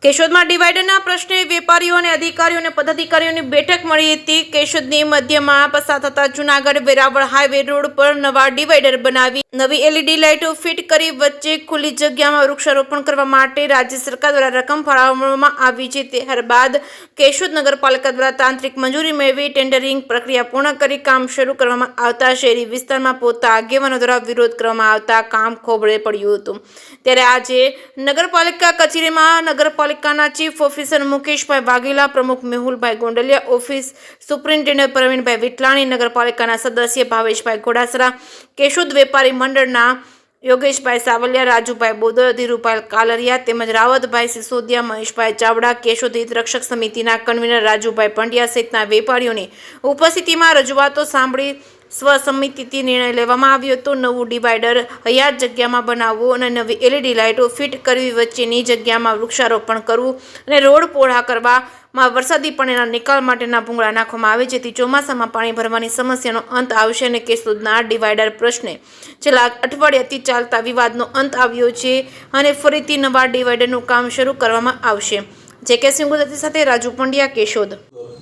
કેશોદમાં ડિવાઈડરના પ્રશ્ને વેપારીઓ અને અધિકારીઓ અને પદાધિકારીઓની બેઠક મળી હતી। કેશોદની મધ્યમાં પસાર થતા જૂનાગઢ વેરાવળ હાઈવે રોડ પર નવા ડિવાઈડર બનાવી નવી એલઈડી લાઇટો ફિટ કરી વચ્ચે ખુલ્લી જગ્યામાં વૃક્ષારોપણ કરવા માટે રાજ્ય સરકાર દ્વારા રકમ ફાળવવામાં આવી છે। ત્યારબાદ કેશોદ નગરપાલિકા દ્વારા તાંત્રિક મંજૂરી મેળવી ટેન્ડરિંગ પ્રક્રિયા પૂર્ણ કરી કામ શરૂ કરવામાં આવતા શહેરી વિસ્તારમાં પોતા આગેવાનો દ્વારા વિરોધ કરવામાં આવતા કામ ખોબળે પડ્યું હતું। ત્યારે આજે નગરપાલિકા કચેરીમાં નગરપાલિકાના ચીફ ઓફિસર મુકેશભાઈ વાઘેલા, પ્રમુખ મેહુલભાઈ ગોંડલિયા, ઓફિસ સુપ્રિન્ટેન્ડન્ટ પ્રવીણભાઈ વિટલાણી, નગરપાલિકાના સદસ્ય ભાવેશભાઈ ઘોડાસરા, કેશોદ વેપારી મંડળના યોગેશભાઈ સાવલિયા, રાજુભાઈ બોદર, ધીરુભાઈ કાલરિયા તેમજ રાવતભાઈ સિસોદિયા, મહેશભાઈ ચાવડા, કેશોદ હિત રક્ષક સમિતિના કન્વીનર રાજુભાઈ પંડ્યા સહિતના વેપારીઓની ઉપસ્થિતિમાં રજૂઆતો સાંભળી સ્વસમિતિથી નિર્ણય લેવામાં આવ્યો હતો। નવું ડિવાઈડર હયાત જગ્યામાં બનાવવું અને નવી એલઈડી લાઇટો ફિટ કરવી, વચ્ચેની જગ્યામાં વૃક્ષારોપણ કરવું અને રોડ પહોળા કરવામાં વરસાદી પાણીના નિકાલ માટેના ભૂંગળા નાખવામાં આવે જેથી ચોમાસામાં પાણી ભરવાની સમસ્યાનો અંત આવશે અને કેશોદના ડિવાઈડર પ્રશ્ને છેલ્લા અઠવાડિયાથી ચાલતા વિવાદનો અંત આવ્યો છે અને ફરીથી નવા ડિવાઈડરનું કામ શરૂ કરવામાં આવશે। જે.કે. સિંહ ગુજરાતી સાથે Raju Pandya, Keshod.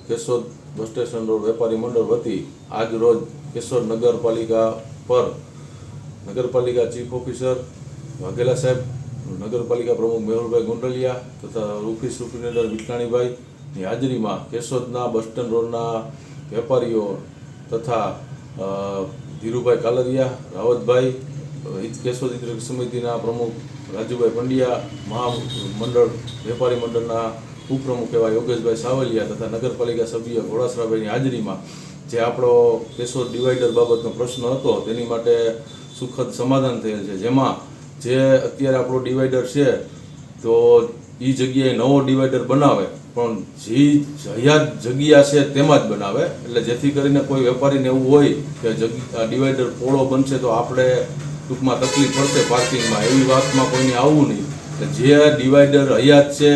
Keshod bus station road વેપારી મંડળ વતી આજ રોજ કેશોદ નગરપાલિકા પર નગરપાલિકા ચીફ ઓફિસર વાઘેલા સાહેબ, નગરપાલિકા પ્રમુખ મેહુલભાઈ ગોંડલિયા તથા ઓફિસ સુપ્રિન્ટેન્ડન્ટ વિટલાણીભાઈની હાજરીમાં કેશોદના બસ સ્ટેન્ડ રોડના વેપારીઓ તથા ધીરુભાઈ કાલરિયા, રાવતભાઈ, કેશોદ હિત રક્ષક સમિતિના પ્રમુખ રાજુભાઈ પંડ્યા, મહામંડળ વેપારી મંડળના ઉપપ્રમુખ એવા યોગેશભાઈ સાવલિયા તથા નગરપાલિકા સભ્ય ઘોડાસરાભાઈની હાજરીમાં જે આપણો કેશોદ ડિવાઈડર બાબતનો પ્રશ્ન હતો તેની માટે સુખદ સમાધાન થયેલ છે। જેમાં જે અત્યારે આપણો ડિવાઈડર છે તો એ જગ્યાએ નવો ડિવાઈડર બનાવે પણ જે હયાત જગ્યા છે તેમાં જ બનાવે, એટલે જેથી કરીને કોઈ વેપારીને એવું હોય કે ડિવાઈડર પોળો બનશે તો આપણે ટૂંકમાં તકલીફ પડશે પાર્કિંગમાં, એવી વાતમાં કોઈને આવવું નહીં। જે ડિવાઈડર હયાત છે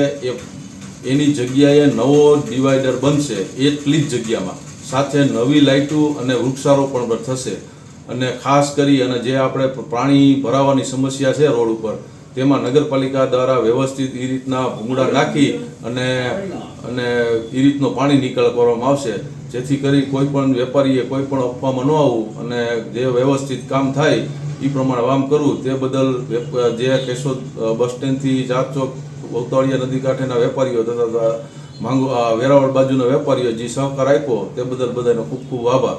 એની જગ્યાએ નવો ડિવાઈડર બનશે એટલી જ જગ્યામાં, સાથે નવી લાઇટો અને વૃક્ષારોપણ પણ થશે। અને ખાસ કરી અને જે આપણે પાણી ભરાવાની સમસ્યા છે રોડ ઉપર તેમાં નગરપાલિકા દ્વારા વ્યવસ્થિત એ રીતના ભૂંગળા નાખી અને એ રીતનો પાણી નિકાલ કરવામાં આવશે જેથી કરી કોઈ પણ વેપારીએ કોઈ પણ અફવામાં ન આવવું અને જે વ્યવસ્થિત કામ થાય એ પ્રમાણે કામ કરવું। તે બદલ જે કેશોદ બસ સ્ટેન્ડથી ચારચોક ઉતાળિયા નદી કાંઠેના વેપારીઓ તથા વેરાવળ બાજુના વેપારીઓ જે સહકાર આપ્યો તે બદલ બધાનો ખૂબ ખૂબ આભાર।